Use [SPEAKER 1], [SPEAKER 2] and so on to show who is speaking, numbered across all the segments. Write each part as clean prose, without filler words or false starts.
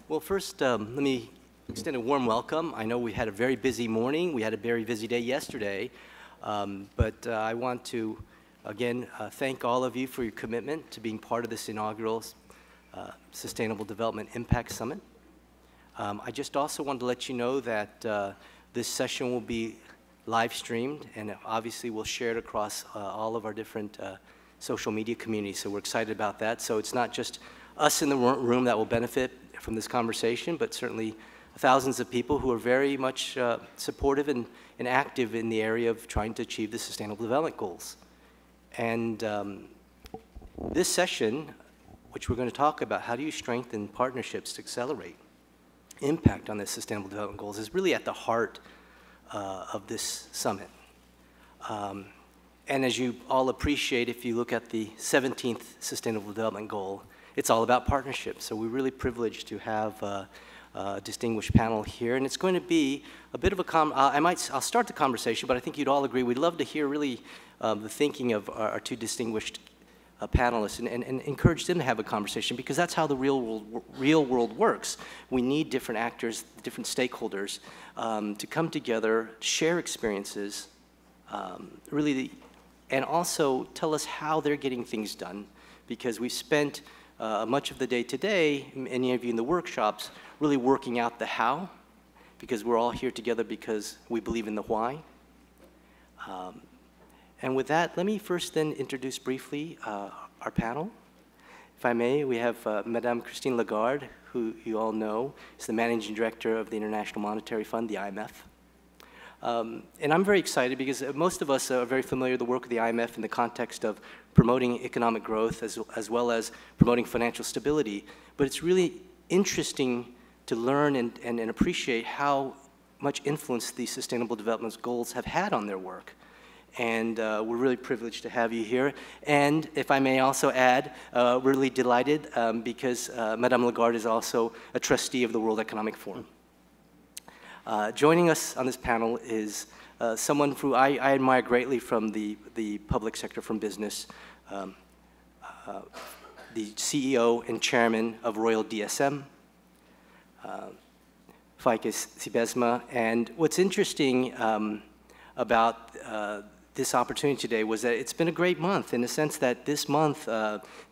[SPEAKER 1] Well, first, let me extend a warm welcome. I know we had a very busy morning. We had a very busy day yesterday. But I want to, again, thank all of you for your commitment to being part of this inaugural Sustainable Development Impact Summit. I just also wanted to let you know that this session will be live streamed, and obviously we'll share it across all of our different social media communities, so we're excited about that. So it's not just us in the room that will benefit from this conversation, but certainly thousands of people who are very much supportive and active in the area of trying to achieve the Sustainable Development Goals. And this session, which we're going to talk about, how do you strengthen partnerships to accelerate impact on the Sustainable Development Goals, is really at the heart of this summit. And as you all appreciate, if you look at the 17th Sustainable Development Goal, it's all about partnerships. So we're really privileged to have a distinguished panel here, and it's going to be a bit of a I'll start the conversation, but I think you'd all agree we'd love to hear really the thinking of our two distinguished panelists and encourage them to have a conversation, because that's how the real world works. We need different actors, different stakeholders to come together, share experiences, and also tell us how they're getting things done, because we've spent much of the day today, many of you in the workshops, really working out the how, because we're all here together because we believe in the why. And with that, let me first then introduce briefly our panel. If I may, we have Madame Christine Lagarde, who you all know is the Managing Director of the International Monetary Fund, the IMF. And I'm very excited because most of us are very familiar with the work of the IMF in the context of promoting economic growth as well as promoting financial stability. But it's really interesting to learn and appreciate how much influence the Sustainable Development Goals have had on their work. And we're really privileged to have you here. And if I may also add, we're really delighted because Madame Lagarde is also a trustee of the World Economic Forum. Joining us on this panel is someone who I admire greatly from the public sector, from business, the CEO and chairman of Royal DSM, Feike Sybesma. And what's interesting about this opportunity today was that it's been a great month in the sense that this month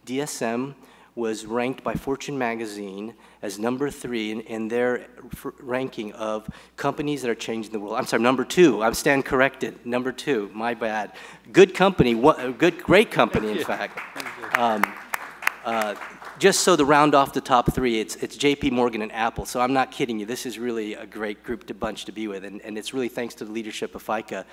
[SPEAKER 1] DSM was ranked by Fortune magazine as #3 in their ranking of companies that are changing the world. I'm sorry, #2. I stand corrected. #2. My bad. Good company. Great company, in fact. Just so to round off the top 3, it's J.P. Morgan and Apple. So I'm not kidding you. This is really a great bunch to be with, and it's really thanks to the leadership of Feike.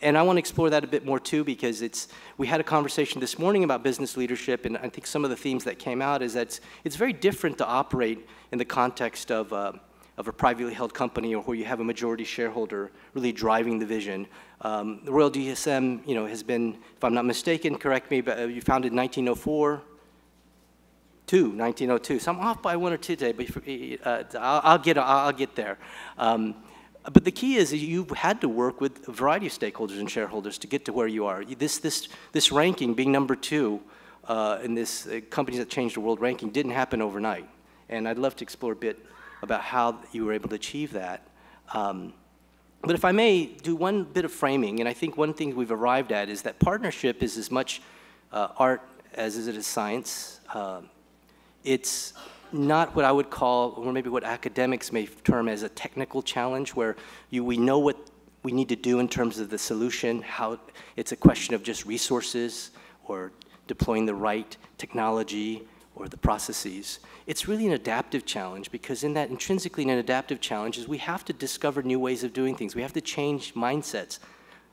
[SPEAKER 1] And I want to explore that a bit more too, because we had a conversation this morning about business leadership, and I think some of the themes that came out is that it's very different to operate in the context of a privately held company, or where you have a majority shareholder really driving the vision. The Royal DSM, has been, if I'm not mistaken, correct me, but you founded in 1904. 1902. So I'm off by 1 or 2 today, but I'll get there. But the key is you've had to work with a variety of stakeholders and shareholders to get to where you are. This ranking, being #2 in this companies that changed the world ranking, didn't happen overnight. And I'd love to explore a bit about how you were able to achieve that. But if I may do one bit of framing, and I think one thing we've arrived at is that partnership is as much art as it is science. It's not what I would call, or maybe what academics may term as a technical challenge, where we know what we need to do in terms of the solution, how it's a question of just resources or deploying the right technology or the processes. It's really an adaptive challenge, because in that, intrinsically in an adaptive challenge, is we have to discover new ways of doing things. We have to change mindsets,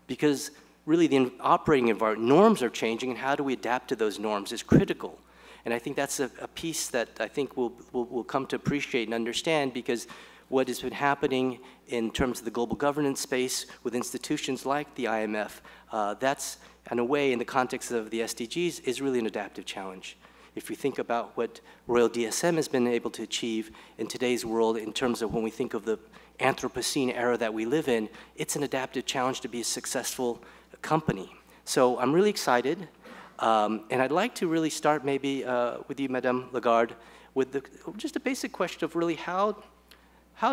[SPEAKER 1] because really the operating environment, norms are changing, and how do we adapt to those norms is critical. And I think that's a piece that I think we'll come to appreciate and understand, because what has been happening in terms of the global governance space with institutions like the IMF, that's, in a way, in the context of the SDGs, is really an adaptive challenge. If you think about what Royal DSM has been able to achieve in today's world in terms of when we think of the Anthropocene era that we live in, it's an adaptive challenge to be a successful company. So I'm really excited. And I'd like to really start maybe with you, Madame Lagarde, with just a basic question of really how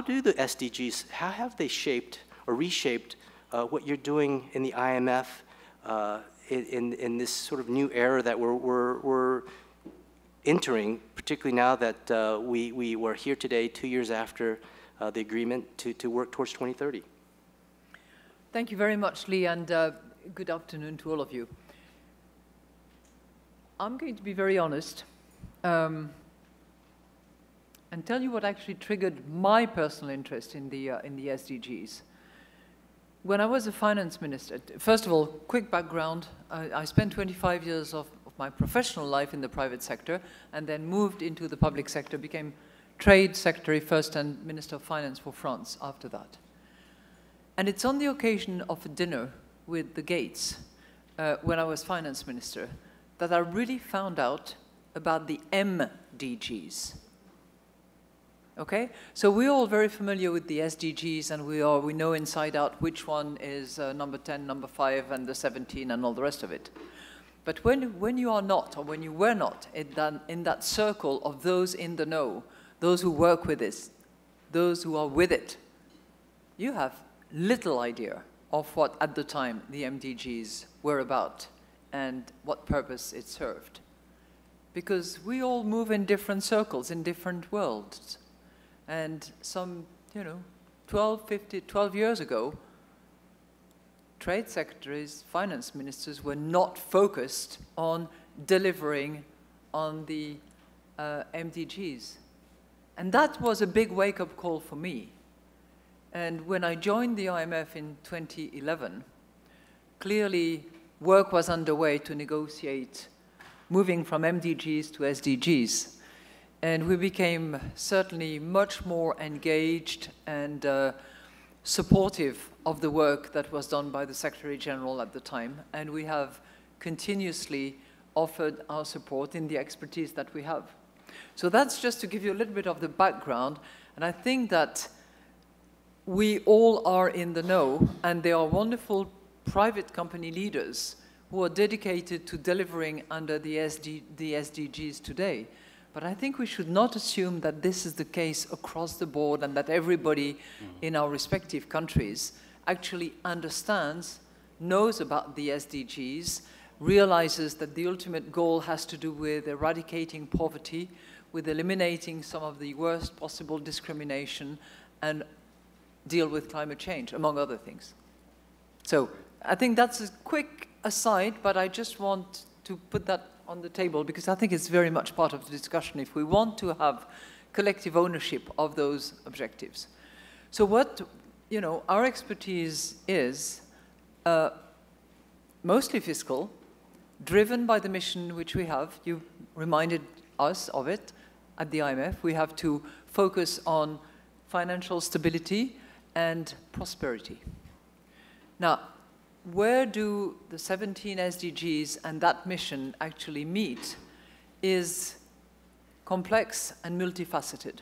[SPEAKER 1] do the SDGs, how have they shaped or reshaped what you're doing in the IMF in this sort of new era that we're entering, particularly now that we were here today 2 years after the agreement to work towards 2030.
[SPEAKER 2] Thank you very much, Lee, and good afternoon to all of you. I'm going to be very honest and tell you what actually triggered my personal interest in the SDGs. When I was a finance minister, first of all, quick background, I spent 25 years of my professional life in the private sector and then moved into the public sector, became Trade Secretary first and Minister of Finance for France after that. And it's on the occasion of a dinner with the Gates when I was finance minister that I really found out about the MDGs. Okay, so we're all very familiar with the SDGs, and we know inside out which one is number 10, number 5, and the 17, and all the rest of it. But when you are not, or when you were not, in that circle of those in the know, those who work with this, those who are with it, you have little idea of what at the time the MDGs were about and what purpose it served. Because we all move in different circles, in different worlds. And some, 12 years ago, trade secretaries, finance ministers were not focused on delivering on the MDGs. And that was a big wake-up call for me. And when I joined the IMF in 2011, clearly work was underway to negotiate moving from MDGs to SDGs. And we became certainly much more engaged and supportive of the work that was done by the Secretary General at the time. And we have continuously offered our support in the expertise that we have. So that's just to give you a little bit of the background. And I think that we all are in the know, and there are wonderful private company leaders who are dedicated to delivering under the SDGs today. But I think we should not assume that this is the case across the board and that everybody in our respective countries actually understands, knows about the SDGs, realizes that the ultimate goal has to do with eradicating poverty, with eliminating some of the worst possible discrimination, and deal with climate change, among other things. So I think that's a quick aside, but I just want to put that on the table because I think it's very much part of the discussion if we want to have collective ownership of those objectives. So what, our expertise is mostly fiscal, driven by the mission which we have. You reminded us of it at the IMF. We have to focus on financial stability and prosperity. Now, where do the 17 SDGs and that mission actually meet is complex and multifaceted.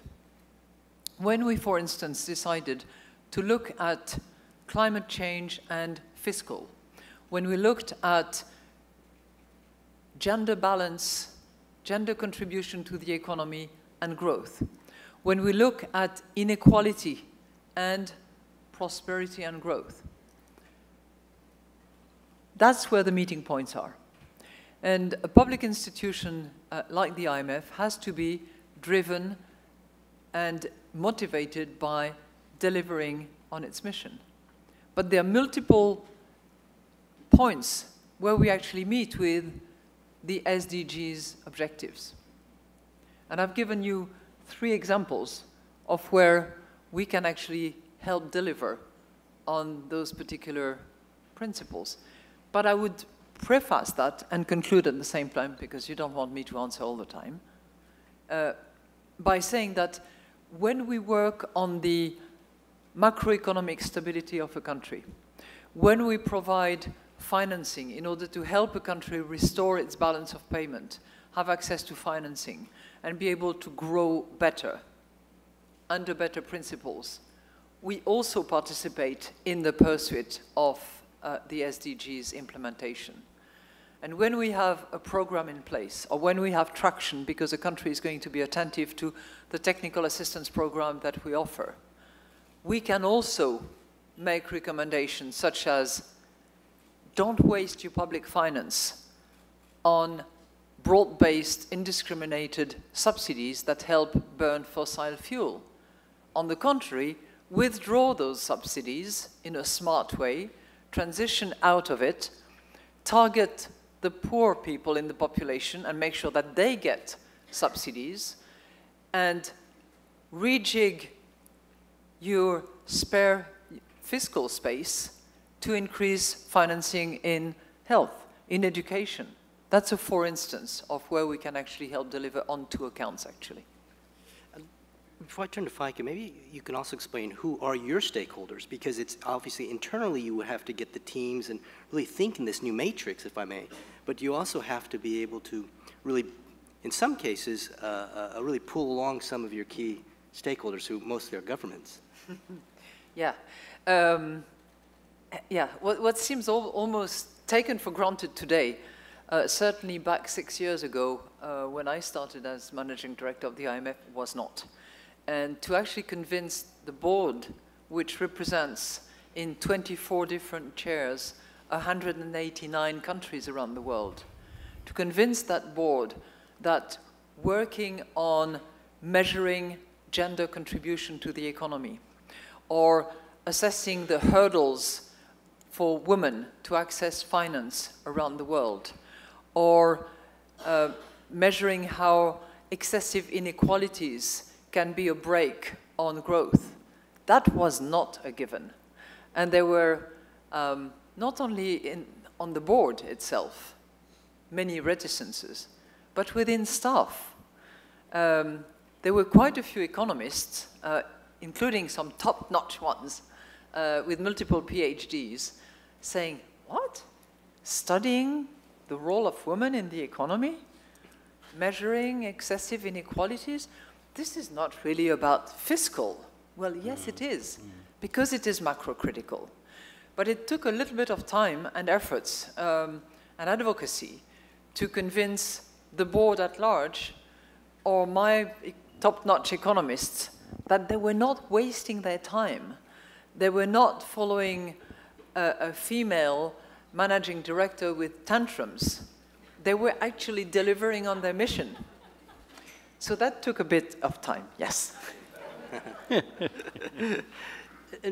[SPEAKER 2] When we, for instance, decided to look at climate change and fiscal, when we looked at gender balance, gender contribution to the economy and growth, when we look at inequality and prosperity and growth, that's where the meeting points are. And a public institution like the IMF has to be driven and motivated by delivering on its mission. But there are multiple points where we actually meet with the SDGs objectives. And I've given you 3 examples of where we can actually help deliver on those particular principles. But I would preface that and conclude at the same time, because you don't want me to answer all the time, by saying that when we work on the macroeconomic stability of a country, when we provide financing in order to help a country restore its balance of payment, have access to financing, and be able to grow better, under better principles, we also participate in the pursuit of the SDGs implementation. And when we have a program in place, or when we have traction because a country is going to be attentive to the technical assistance program that we offer, we can also make recommendations such as, don't waste your public finance on broad-based, indiscriminated subsidies that help burn fossil fuel. On the contrary, withdraw those subsidies in a smart way, transition out of it, target the poor people in the population and make sure that they get subsidies, and rejig your spare fiscal space to increase financing in health, in education. That's a for instance of where we can actually help deliver on 2 accounts, actually.
[SPEAKER 1] Before I turn to Feike, maybe you can also explain who are your stakeholders, because it's obviously internally you would have to get the teams and really think in this new matrix, if I may, but you also have to be able to really, in some cases, really pull along some of your key stakeholders who mostly are governments.
[SPEAKER 2] Yeah. Yeah, what seems almost taken for granted today, certainly back 6 years ago when I started as managing director of the IMF, was not. And to actually convince the board, which represents in 24 different chairs 189 countries around the world, to convince that board that working on measuring gender contribution to the economy, or assessing the hurdles for women to access finance around the world, or measuring how excessive inequalities can be a brake on growth. That was not a given. And there were, not only on the board itself, many reticences, but within staff. There were quite a few economists, including some top-notch ones, with multiple PhDs, saying, what? Studying the role of women in the economy? Measuring excessive inequalities? This is not really about fiscal. Well, yes, it is, because it is macro-critical. But it took a little bit of time and efforts and advocacy to convince the board at large, or my top-notch economists, that they were not wasting their time. They were not following a female managing director with tantrums. They were actually delivering on their mission. So that took a bit of time, yes.
[SPEAKER 1] And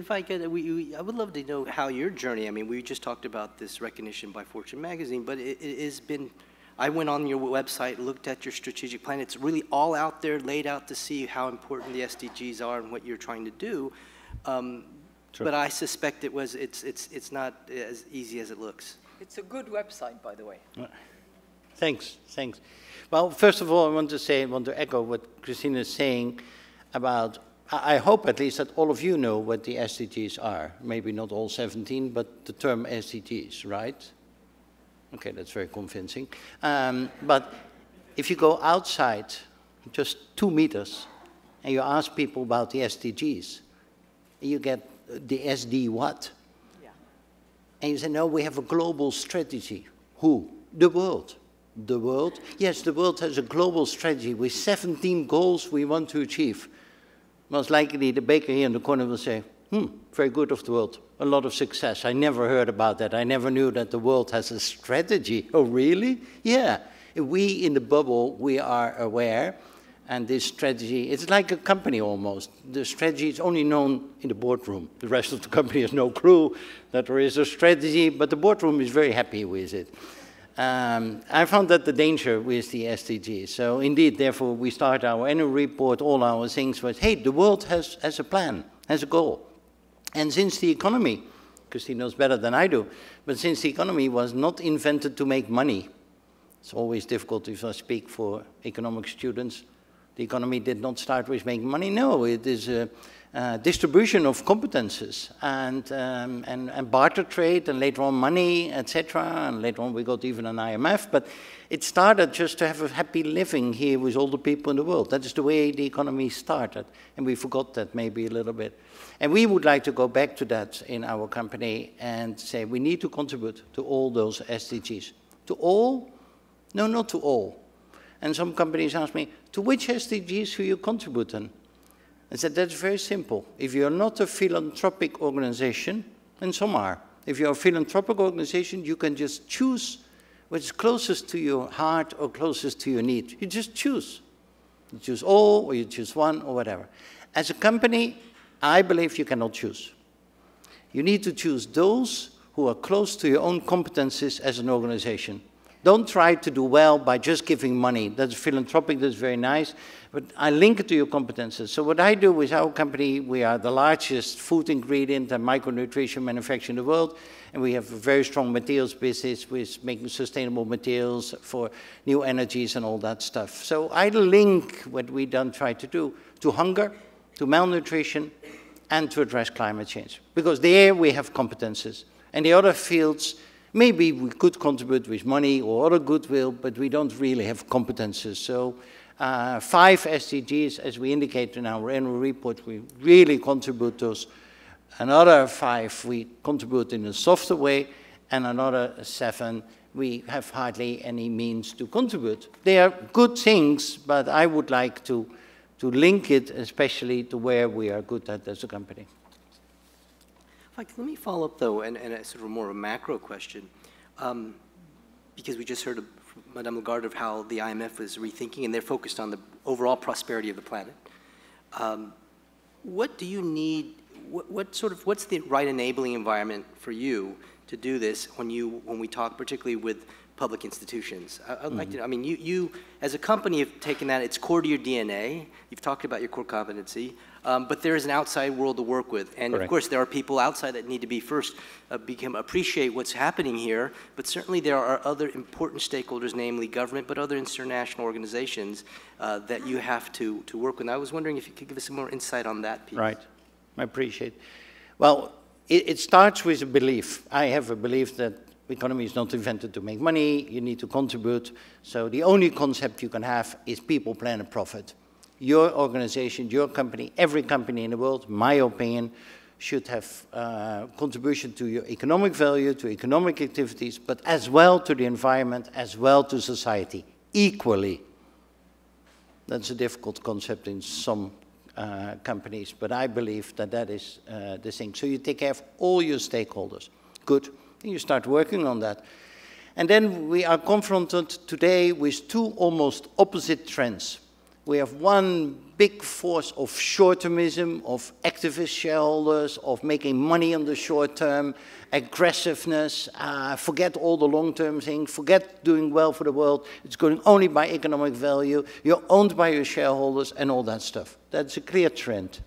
[SPEAKER 1] Feike, I would love to know how your journey, I mean, we just talked about this recognition by Fortune magazine, but it has been, I went on your website, looked at your strategic plan. It's really all out there, laid out to see how important the SDGs are and what you're trying to do. Sure. But I suspect it's not as easy as it looks.
[SPEAKER 2] It's a good website, by the way.
[SPEAKER 3] Thanks, thanks. Well, first of all, I want to echo what Christine is saying about, I hope at least that all of you know what the SDGs are. Maybe not all 17, but the term SDGs, right? Okay, that's very convincing. But if you go outside just 2 meters and you ask people about the SDGs, you get the SD what? Yeah. And you say, no, we have a global strategy. Who? The world. The world? Yes, the world has a global strategy with 17 goals we want to achieve. Most likely the baker here in the corner will say, very good of the world, a lot of success. I never heard about that. I never knew that the world has a strategy. Oh, really? Yeah. We in the bubble, we are aware, and this strategy, it's like a company almost. The strategy is only known in the boardroom. The rest of the company has no clue that there is a strategy, but the boardroom is very happy with it. I found that the danger with the SDGs. So indeed, therefore, we start our annual report, all our things with, hey, the world has a plan, has a goal. And since the economy, Christine knows better than I do, but since the economy was not invented to make money, it's always difficult if I speak for economic students. The economy did not start with making money. No, it is a distribution of competences and barter trade, and later on money, etc. And later on we got even an IMF. But it started just to have a happy living here with all the people in the world. That is the way the economy started, and we forgot that maybe a little bit. And we would like to go back to that in our company and say we need to contribute to all those SDGs, To all? No, not to all. And some companies ask me, to which SDGs should you contribute then? I said, that's very simple. If you're not a philanthropic organization, and some are, if you're a philanthropic organization, you can just choose what's closest to your heart or closest to your need. You just choose. You choose all, or you choose one, or whatever. As a company, I believe you cannot choose. You need to choose those who are close to your own competencies as an organization. Don't try to do well by just giving money. That's philanthropic, that's very nice, but I link it to your competences. So what I do with our company, we are the largest food ingredient and micronutrition manufacturer in the world, and we have a very strong materials business with making sustainable materials for new energies and all that stuff. So I link what we don't try to do to hunger, to malnutrition, and to address climate change. Because there we have competences. And the other fields, maybe we could contribute with money or other goodwill, but we don't really have competences. So 5 SDGs, as we indicate in our annual report, we really contribute those. Another 5 we contribute in a softer way, and another 7 we have hardly any means to contribute. They are good things, but I would like to link it especially to where we are good at as a company.
[SPEAKER 1] Let me follow up, though, and a sort of more of a macro question, because we just heard from Madame Lagarde of how the IMF is rethinking, and they're focused on the overall prosperity of the planet. What do you need? What's the right enabling environment for you to do this when we talk particularly with public institutions? I'd like to. I mean, you as a company have taken that. It's core to your DNA. You've talked about your core competency. But there is an outside world to work with. And
[SPEAKER 3] Correct.
[SPEAKER 1] Of course, there are people outside that need to be first, appreciate what's happening here. But certainly there are other important stakeholders, namely government, but other international organizations that you have to work with. And I was wondering if you could give us some more insight on that piece.
[SPEAKER 3] Right. I appreciate it. Well, it starts with a belief. I have a belief that the economy is not invented to make money. You need to contribute. So the only concept you can have is people, planet, profit. Your organization, your company, every company in the world, my opinion, should have contribution to your economic value, to economic activities, but as well to the environment, as well to society, equally. That's a difficult concept in some companies, but I believe that that is the thing. So you take care of all your stakeholders. Good. And you start working on that. And then we are confronted today with 2 almost opposite trends. We have one big force of short-termism, of activist shareholders, of making money on the short term, aggressiveness, forget all the long-term things, forget doing well for the world. It's going only by economic value. You're owned by your shareholders and all that stuff. That's a clear trend.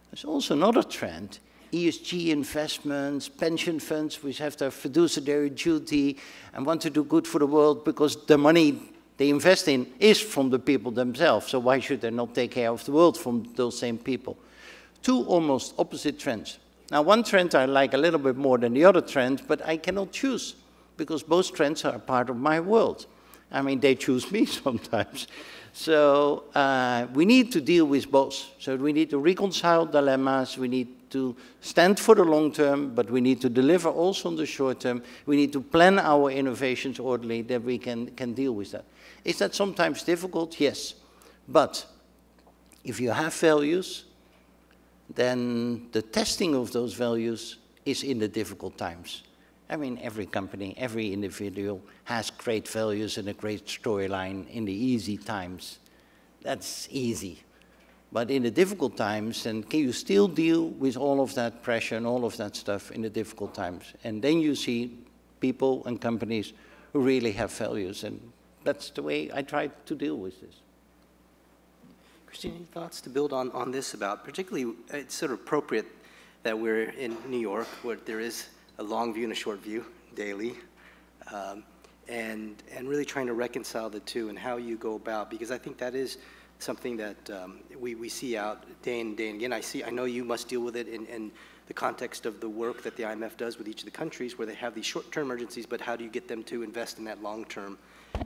[SPEAKER 3] There's also another trend, ESG investments, pension funds, which have their fiduciary duty and want to do good for the world because the money they invest in is from the people themselves, so why should they not take care of the world from those same people? 2 almost opposite trends. Now, one trend I like a little bit more than the other trend, but I cannot choose, because both trends are part of my world. I mean, they choose me sometimes. So we need to deal with both. So we need to reconcile dilemmas, we need to stand for the long term, but we need to deliver also on the short term. We need to plan our innovations orderly that we can deal with that. Is that sometimes difficult? Yes. But if you have values, then the testing of those values is in the difficult times. I mean, every company, every individual has great values and a great storyline in the easy times. That's easy. But in the difficult times, then can you still deal with all of that pressure and all of that stuff in the difficult times? And then you see people and companies who really have values. And that's the way I try to deal with this.
[SPEAKER 1] Christine, any thoughts to build on this about, particularly it's sort of appropriate that we're in New York where there is a long view and a short view daily, and really trying to reconcile the two and how you go about, because I think that is something that we see out day in and again. I know you must deal with it in the context of the work that the IMF does with each of the countries where they have these short-term emergencies, but how do you get them to invest in that long-term?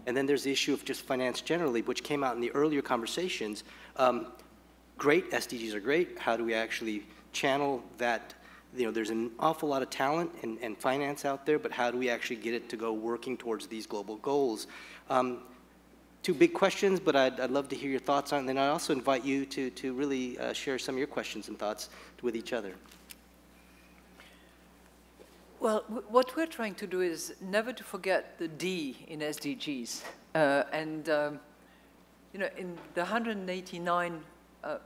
[SPEAKER 1] And then there's the issue of just finance generally, which came out in the earlier conversations. Great, SDGs are great. How do we actually channel there's an awful lot of talent and finance out there, but how do we actually get it to go working towards these global goals? Two big questions, but I'd love to hear your thoughts on it. And then I also invite you to really share some of your questions and thoughts with each other.
[SPEAKER 2] Well, what we're trying to do is never to forget the D in SDGs. In the 189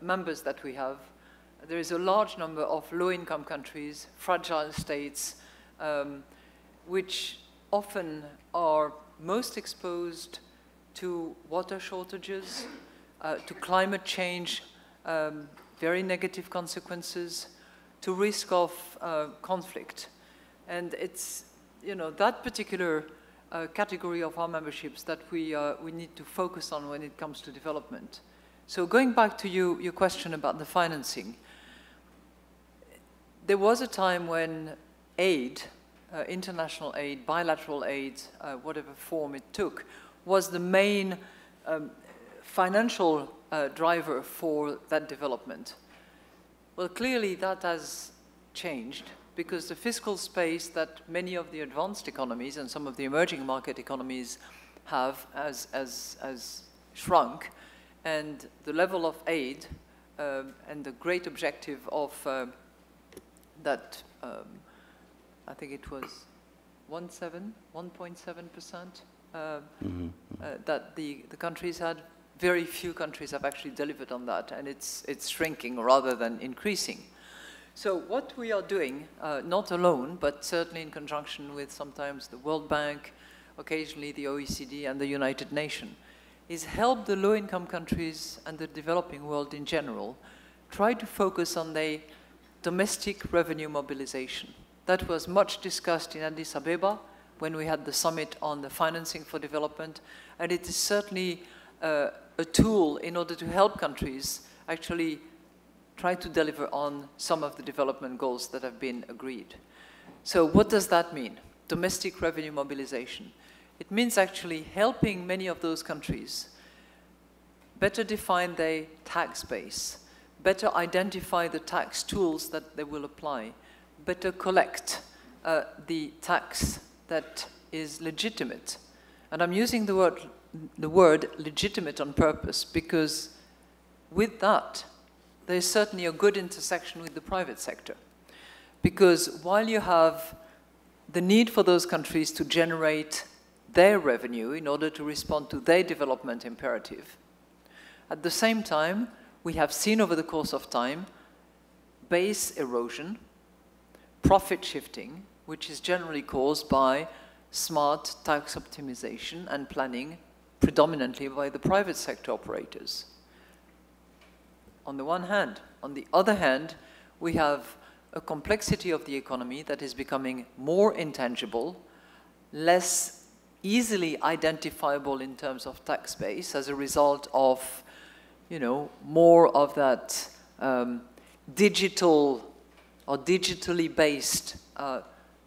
[SPEAKER 2] members that we have, there is a large number of low-income countries, fragile states, which often are most exposed to water shortages, to climate change, very negative consequences, to risk of conflict. And it's, that particular category of our memberships that we need to focus on when it comes to development. So going back to your question about the financing, there was a time when aid, international aid, bilateral aid, whatever form it took, was the main financial driver for that development. Well, clearly that has changed, because the fiscal space that many of the advanced economies and some of the emerging market economies have has shrunk, and the level of aid and the great objective of that, I think it was 1.7%, that the countries had, very few countries have actually delivered on that, and it's shrinking rather than increasing. So what we are doing, not alone, but certainly in conjunction with sometimes the World Bank, occasionally the OECD and the United Nations, is help the low-income countries and the developing world in general try to focus on their domestic revenue mobilization. That was much discussed in Addis Ababa when we had the summit on the financing for development, and it is certainly a tool in order to help countries actually try to deliver on some of the development goals that have been agreed. So what does that mean? Domestic revenue mobilization. It means actually helping many of those countries better define their tax base, better identify the tax tools that they will apply, better collect the tax that is legitimate. And I'm using the word legitimate on purpose, because with that, there's certainly a good intersection with the private sector. Because while you have the need for those countries to generate their revenue in order to respond to their development imperative, at the same time, we have seen over the course of time base erosion, profit shifting, which is generally caused by smart tax optimization and planning, predominantly by the private sector operators. On the one hand. On the other hand, we have a complexity of the economy that is becoming more intangible, less easily identifiable in terms of tax base as a result of, more of that digital or digitally based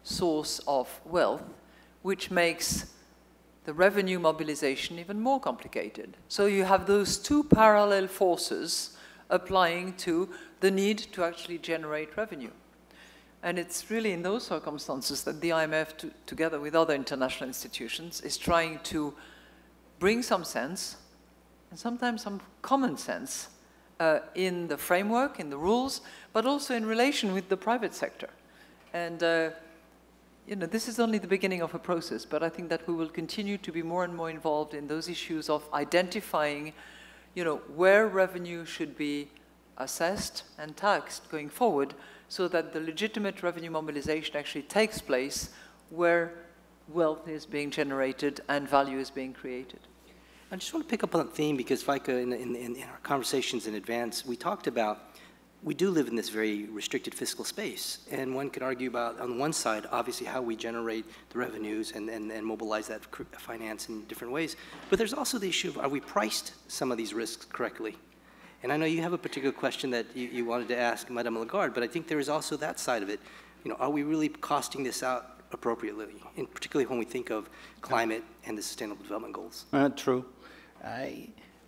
[SPEAKER 2] source of wealth, which makes the revenue mobilization even more complicated. So you have those two parallel forces applying to the need to actually generate revenue. And it's really in those circumstances that the IMF, together with other international institutions, is trying to bring some sense, and sometimes some common sense, in the framework, in the rules, but also in relation with the private sector. And this is only the beginning of a process, but I think that we will continue to be more and more involved in those issues of identifying where revenue should be assessed and taxed going forward, so that the legitimate revenue mobilization actually takes place where wealth is being generated and value is being created.
[SPEAKER 1] I just want to pick up on that theme, because Feike, in our conversations in advance, we talked about, we do live in this very restricted fiscal space, and one could argue about, on one side, obviously how we generate the revenues and mobilize that finance in different ways, but there's also the issue of, are we priced some of these risks correctly? And I know you have a particular question that you wanted to ask Madame Lagarde, but I think there is also that side of it. Are we really costing this out appropriately, and particularly when we think of climate and the Sustainable Development Goals?
[SPEAKER 3] True.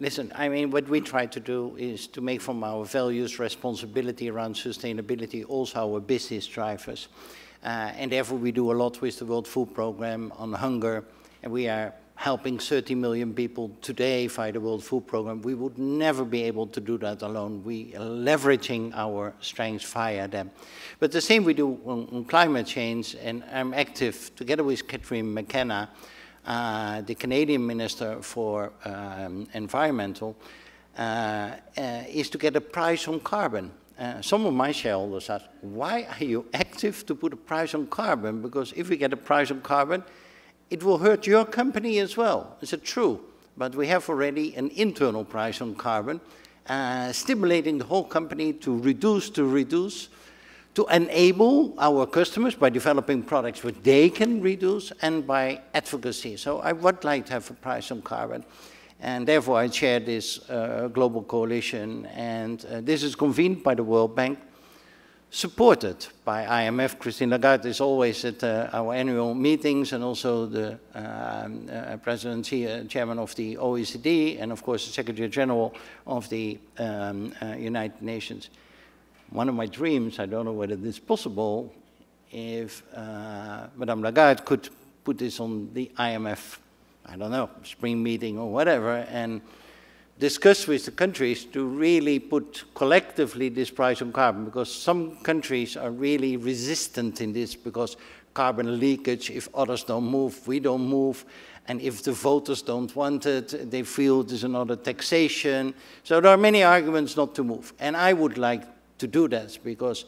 [SPEAKER 3] Listen, I mean, what we try to do is to make from our values responsibility around sustainability also our business drivers. And therefore we do a lot with the World Food Programme on hunger, and we are helping 30 million people today via the World Food Programme. We would never be able to do that alone. We are leveraging our strengths via them. But the same we do on climate change, and I'm active together with Catherine McKenna, the Canadian Minister for Environmental, is to get a price on carbon. Some of my shareholders ask, why are you active to put a price on carbon? Because if we get a price on carbon, it will hurt your company as well. Is it true? But we have already an internal price on carbon, stimulating the whole company to reduce, to enable our customers by developing products which they can reduce and by advocacy. So I would like to have a price on carbon. And therefore I chair this global coalition, and this is convened by the World Bank, supported by IMF. Christine Lagarde is always at our annual meetings, and also the chairman of the OECD, and of course the Secretary General of the United Nations. One of my dreams, I don't know whether this is possible, if Madame Lagarde could put this on the IMF, I don't know, spring meeting or whatever, and discuss with the countries to really put collectively this price on carbon, because some countries are really resistant in this, because carbon leakage, if others don't move, we don't move, and if the voters don't want it, they feel there's another taxation. So there are many arguments not to move, and I would like to do that, because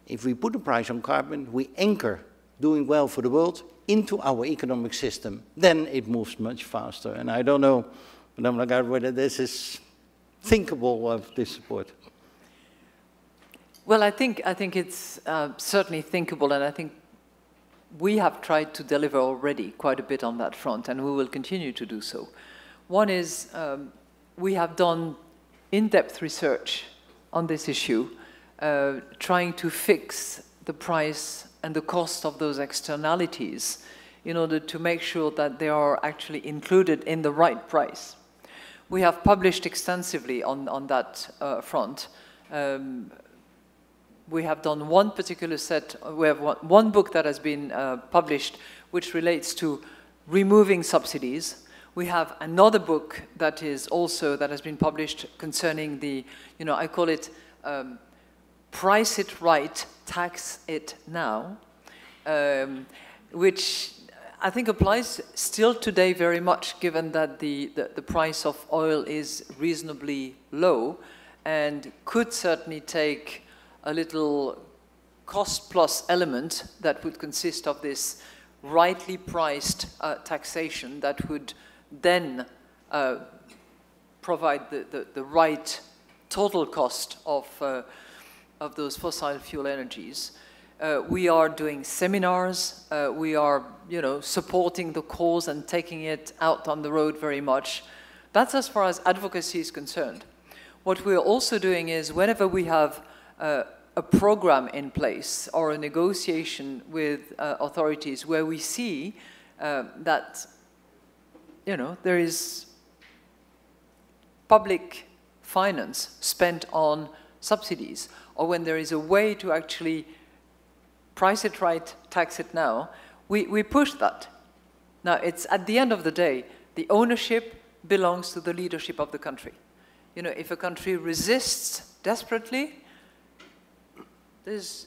[SPEAKER 3] if we put a price on carbon, we anchor doing well for the world into our economic system. Then it moves much faster. And I don't know, Madame Lagarde, whether this is thinkable of this support.
[SPEAKER 2] Well, I think it's certainly thinkable, and I think we have tried to deliver already quite a bit on that front, and we will continue to do so. One is we have done in-depth research on this issue, trying to fix the price and the cost of those externalities in order to make sure that they are actually included in the right price. We have published extensively on that front. We have done one particular set, we have one book that has been published which relates to removing subsidies. We have another book that has been published concerning the, I call it price it right, tax it now, which I think applies still today very much, given that the price of oil is reasonably low, and could certainly take a little cost-plus element that would consist of this rightly priced taxation that would then provide the right total cost of those fossil fuel energies. We are doing seminars. We are, supporting the cause and taking it out on the road very much. That's as far as advocacy is concerned. What we're also doing is, whenever we have a program in place or a negotiation with authorities where we see that, there is public finance spent on subsidies, or when there is a way to actually price it right, tax it now, we push that. Now, it's at the end of the day, the ownership belongs to the leadership of the country. If a country resists desperately,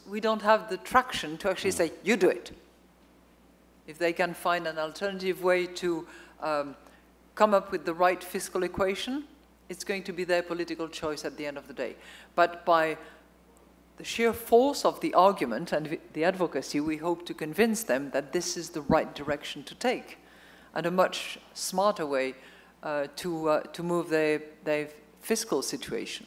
[SPEAKER 2] we don't have the traction to actually say, you do it. If they can find an alternative way to come up with the right fiscal equation, it's going to be their political choice at the end of the day. But by the sheer force of the argument and the advocacy, we hope to convince them that this is the right direction to take, and a much smarter way to move their fiscal situation.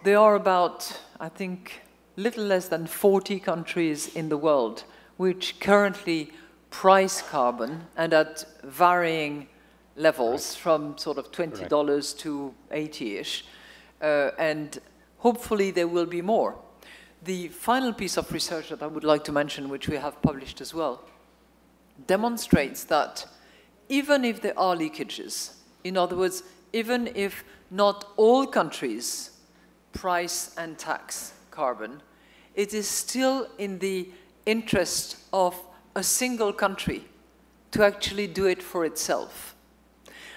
[SPEAKER 2] There are about, I think, little less than 40 countries in the world which currently price carbon, and at varying levels, from sort of $20 to 80-ish, and hopefully there will be more. The final piece of research that I would like to mention, which we have published as well, demonstrates that even if there are leakages, in other words, even if not all countries price and tax carbon, it is still in the interest of a single country to actually do it for itself.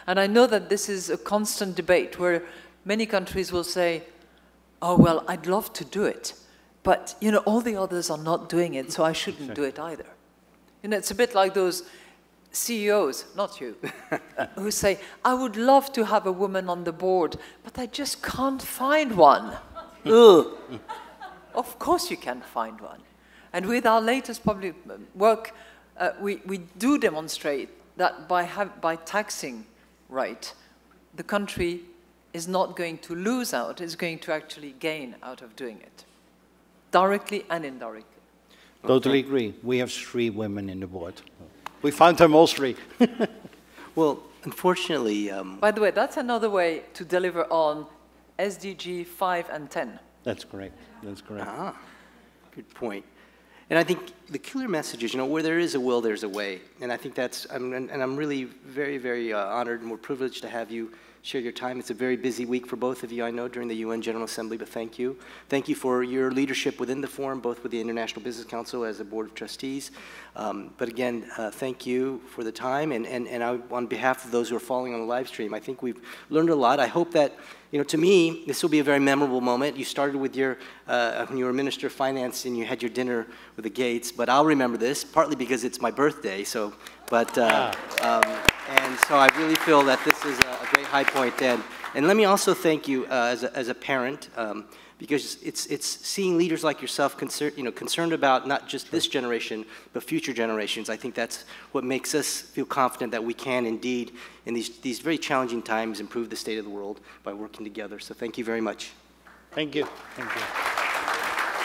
[SPEAKER 2] And I know that this is a constant debate where many countries will say, oh, well, I'd love to do it, but, you know, all the others are not doing it, so I shouldn't do it either. You know, it's a bit like those CEOs, not you, who say, I would love to have a woman on the board, but I just can't find one. Ugh. Of course you can find one. And with our latest public work, we do demonstrate that by taxing right, the country is not going to lose out, it's going to actually gain out of doing it, directly and indirectly.
[SPEAKER 3] Totally agree. We have 3 women in the board. We found them all 3.
[SPEAKER 1] Well, unfortunately...
[SPEAKER 2] By the way, that's another way to deliver on SDG 5 and 10.
[SPEAKER 3] That's correct. That's correct.
[SPEAKER 1] Ah, good point. And I think the clear message is, you know, where there is a will, there's a way. And I think that's, and I'm really very, very honored and we're privileged to have you share your time. It's a very busy week for both of you, I know, during the UN General Assembly, but thank you. Thank you for your leadership within the forum, both with the International Business Council as a board of trustees. But again, thank you for the time. And on behalf of those who are following on the live stream, I think we've learned a lot. I hope that, you know, to me, this will be a very memorable moment. You started with your, when you were Minister of Finance and you had your dinner with the Gates, but I'll remember this, partly because it's my birthday, so, but, and so I really feel that this is a great high point. And let me also thank you as a parent, because it's seeing leaders like yourself concerned about not just this generation, but future generations. I think that's what makes us feel confident that we can indeed, in these very challenging times, improve the state of the world by working together. So thank you very much.
[SPEAKER 3] Thank you. Thank you.